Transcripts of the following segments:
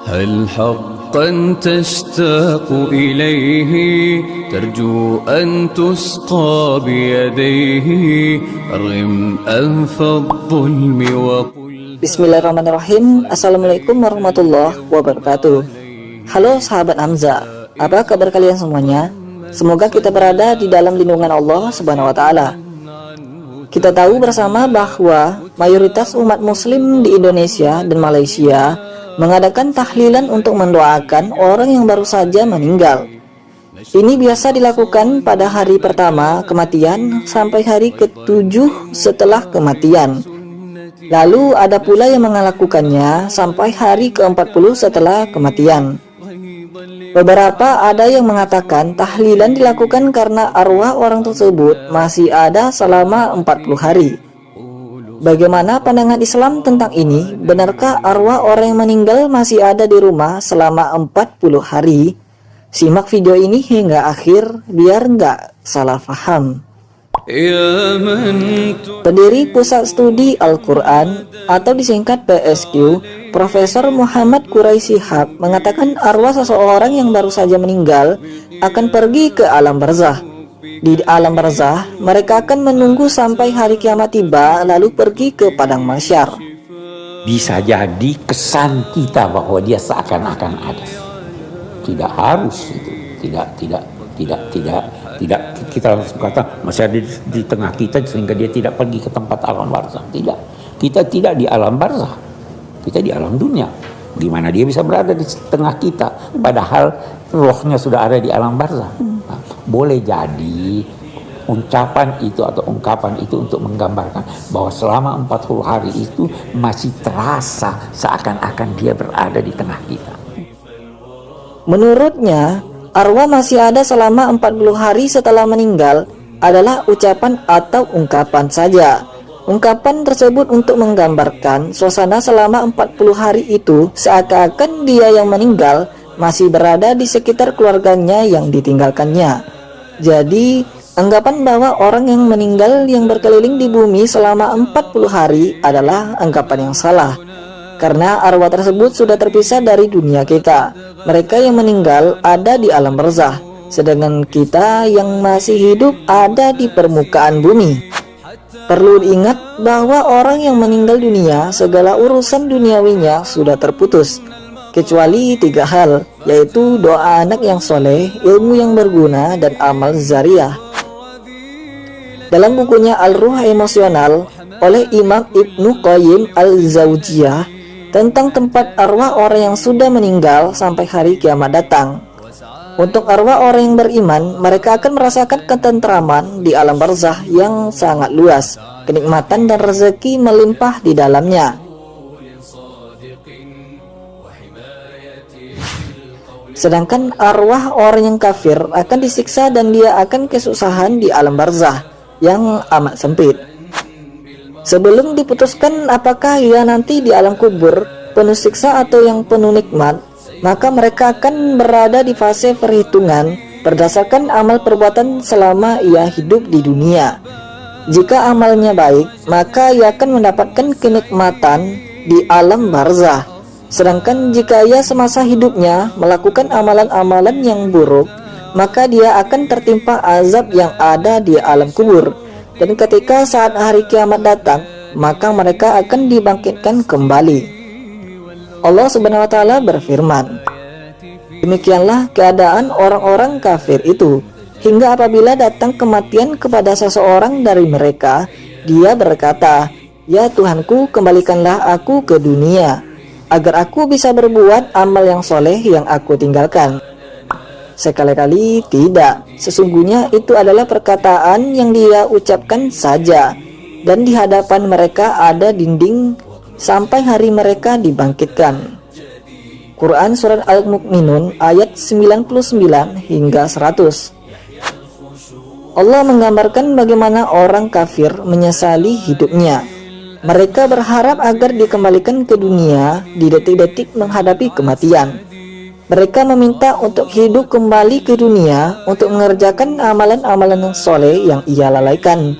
هل حقا تشتاق إليه ترجو أن تسقى بيديه أرغم أنف الظلم وقل. Bismillahirrahmanirrahim. Assalamualaikum warahmatullahi wabarakatuh. Halo sahabat Hamzah, apa kabar kalian semuanya? Semoga kita berada di dalam lindungan Allah Subhanahu wa Ta'ala. Kita tahu bersama bahwa mayoritas umat Muslim di Indonesia dan Malaysia mengadakan tahlilan untuk mendoakan orang yang baru saja meninggal. Ini biasa dilakukan pada hari pertama kematian sampai hari ke-7 setelah kematian. Lalu ada pula yang melakukannya sampai hari ke-40 setelah kematian. Beberapa ada yang mengatakan tahlilan dilakukan karena arwah orang tersebut masih ada selama 40 hari. Bagaimana pandangan Islam tentang ini? Benarkah arwah orang yang meninggal masih ada di rumah selama 40 hari? Simak video ini hingga akhir biar nggak salah paham. Pendiri Pusat Studi Al-Quran atau disingkat PSQ, Profesor Muhammad Quraisy Shihab mengatakan arwah seseorang yang baru saja meninggal akan pergi ke alam barzah. Di alam barzah, mereka akan menunggu sampai hari kiamat tiba lalu pergi ke padang mahsyar. Bisa jadi kesan kita bahwa dia seakan-akan ada. Tidak harus itu. Tidak kita harus berkata masih ada di tengah kita sehingga dia tidak pergi ke tempat alam barzah. Tidak. Kita tidak di alam barzah. Kita di alam dunia. Di mana dia bisa berada di tengah kita padahal rohnya sudah ada di alam barzah. Nah, boleh jadi ucapan itu atau ungkapan itu untuk menggambarkan bahwa selama 40 hari itu masih terasa seakan-akan dia berada di tengah kita. Menurutnya, arwah masih ada selama 40 hari setelah meninggal adalah ucapan atau ungkapan saja. Ungkapan tersebut untuk menggambarkan suasana selama 40 hari itu seakan-akan dia yang meninggal masih berada di sekitar keluarganya yang ditinggalkannya. Jadi, anggapan bahwa orang yang meninggal yang berkeliling di bumi selama 40 hari adalah anggapan yang salah. Karena arwah tersebut sudah terpisah dari dunia kita. Mereka yang meninggal ada di alam barzah, sedangkan kita yang masih hidup ada di permukaan bumi. Perlu diingat bahwa orang yang meninggal dunia, segala urusan duniawinya sudah terputus, kecuali 3 hal, yaitu doa anak yang soleh, ilmu yang berguna, dan amal zariah. Dalam bukunya Al-Ruh Emosional oleh Imam Ibnu Qayyim Al-Zaujiyah tentang tempat arwah orang yang sudah meninggal sampai hari kiamat datang. Untuk arwah orang yang beriman, mereka akan merasakan ketentraman di alam barzah yang sangat luas, kenikmatan dan rezeki melimpah di dalamnya. Sedangkan arwah orang yang kafir akan disiksa dan dia akan kesusahan di alam barzah yang amat sempit. Sebelum diputuskan apakah ia nanti di alam kubur penuh siksa atau yang penuh nikmat, maka mereka akan berada di fase perhitungan berdasarkan amal perbuatan selama ia hidup di dunia. Jika amalnya baik, maka ia akan mendapatkan kenikmatan di alam barzah. Sedangkan jika ia semasa hidupnya melakukan amalan-amalan yang buruk, maka dia akan tertimpa azab yang ada di alam kubur. Dan ketika saat hari kiamat datang, maka mereka akan dibangkitkan kembali. Allah Subhanahu wa Ta'ala berfirman, demikianlah keadaan orang-orang kafir itu, hingga apabila datang kematian kepada seseorang dari mereka, dia berkata, ya Tuhanku, kembalikanlah aku ke dunia, agar aku bisa berbuat amal yang soleh yang aku tinggalkan. Sekali-kali tidak, sesungguhnya itu adalah perkataan yang dia ucapkan saja, dan di hadapan mereka ada dinding sampai hari mereka dibangkitkan. Quran Surat Al-Mu'minun ayat 99 hingga 100. Allah menggambarkan bagaimana orang kafir menyesali hidupnya. Mereka berharap agar dikembalikan ke dunia di detik-detik menghadapi kematian. Mereka meminta untuk hidup kembali ke dunia untuk mengerjakan amalan-amalan soleh yang ia lalaikan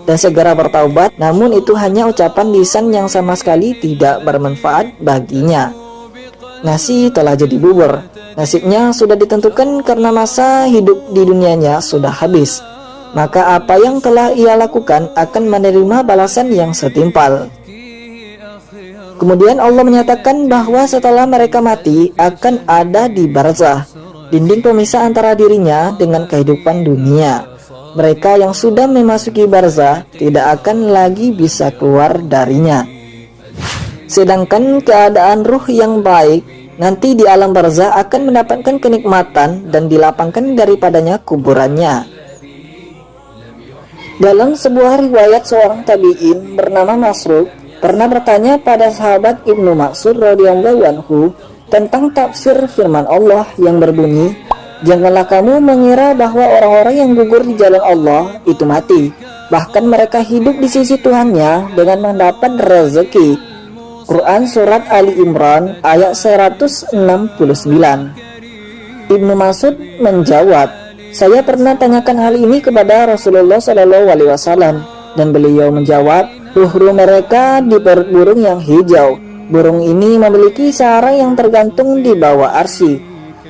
dan segera bertaubat, namun itu hanya ucapan lisan yang sama sekali tidak bermanfaat baginya. nasi telah jadi bubur. Nasibnya sudah ditentukan karena masa hidup di dunianya sudah habis. Maka apa yang telah ia lakukan akan menerima balasan yang setimpal. Kemudian Allah menyatakan bahwa setelah mereka mati akan ada di barzah, dinding pemisah antara dirinya dengan kehidupan dunia. Mereka yang sudah memasuki barzah tidak akan lagi bisa keluar darinya. Sedangkan keadaan ruh yang baik nanti di alam barzah akan mendapatkan kenikmatan dan dilapangkan daripadanya kuburannya. Dalam sebuah riwayat, seorang tabi'in bernama Masruq pernah bertanya pada sahabat Ibnu Mas'ud radhiyallahu anhu tentang tafsir firman Allah yang berbunyi, "Janganlah kamu mengira bahwa orang-orang yang gugur di jalan Allah itu mati, bahkan mereka hidup di sisi Tuhannya dengan mendapat rezeki." Quran Surat Ali Imran ayat 169. Ibnu Mas'ud menjawab, "Saya pernah tanyakan hal ini kepada Rasulullah SAW dan beliau menjawab, ruh-ruh mereka di perut burung yang hijau. Burung ini memiliki sarang yang tergantung di bawah arsy.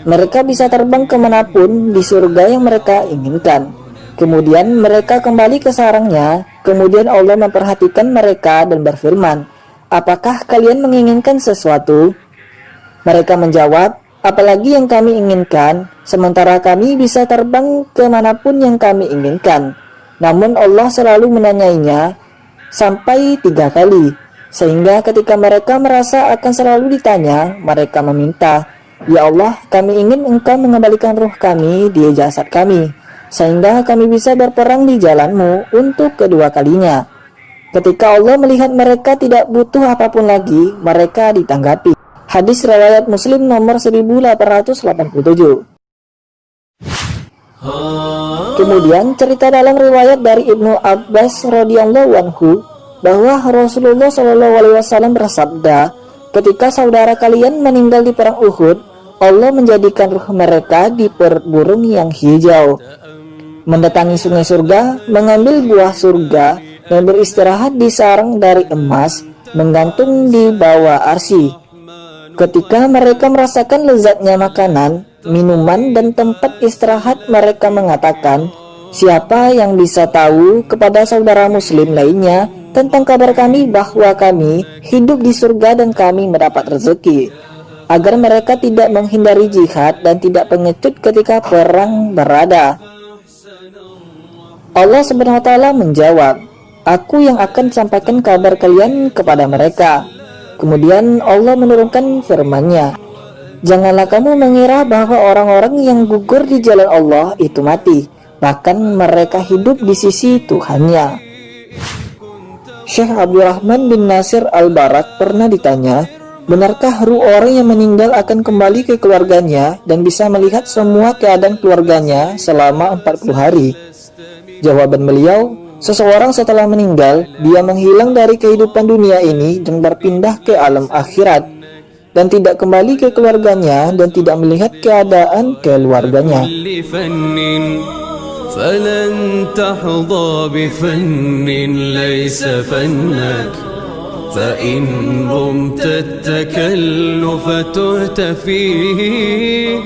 Mereka bisa terbang kemanapun di surga yang mereka inginkan. Kemudian mereka kembali ke sarangnya. Kemudian Allah memperhatikan mereka dan berfirman, 'Apakah kalian menginginkan sesuatu?' Mereka menjawab, 'Apalagi yang kami inginkan, sementara kami bisa terbang kemanapun yang kami inginkan.' Namun Allah selalu menanyainya sampai 3 kali, sehingga ketika mereka merasa akan selalu ditanya, mereka meminta, 'Ya Allah, kami ingin Engkau mengembalikan ruh kami di jasad kami, sehingga kami bisa berperang di jalan-Mu untuk kedua kalinya.' Ketika Allah melihat mereka tidak butuh apapun lagi, mereka ditanggapi. Hadis riwayat Muslim nomor 1887. Kemudian cerita dalam riwayat dari Ibnu Abbas radhiyallahu anhu bahwa Rasulullah SAW bersabda, "Ketika saudara kalian meninggal di perang Uhud, Allah menjadikan ruh mereka di perut burung yang hijau, mendatangi sungai surga, mengambil buah surga, dan beristirahat di sarang dari emas menggantung di bawah arsy. Ketika mereka merasakan lezatnya makanan, minuman, dan tempat istirahat, mereka mengatakan, 'Siapa yang bisa tahu kepada saudara muslim lainnya tentang kabar kami bahwa kami hidup di surga dan kami mendapat rezeki?' Agar mereka tidak menghindari jihad dan tidak pengecut ketika perang berada. Allah SWT menjawab, 'Aku yang akan sampaikan kabar kalian kepada mereka.' Kemudian Allah menurunkan firman-Nya, 'Janganlah kamu mengira bahwa orang-orang yang gugur di jalan Allah itu mati, bahkan mereka hidup di sisi Tuhannya.'" Syekh Abdurrahman bin Nasir Al-Barak pernah ditanya, benarkah ruh orang yang meninggal akan kembali ke keluarganya dan bisa melihat semua keadaan keluarganya selama 40 hari? Jawaban beliau, seseorang setelah meninggal, dia menghilang dari kehidupan dunia ini dan berpindah ke alam akhirat, dan tidak kembali ke keluarganya dan tidak melihat keadaan keluarganya. فلن تحظى بفن ليس فنك فإن رمت التكلف تهت فيه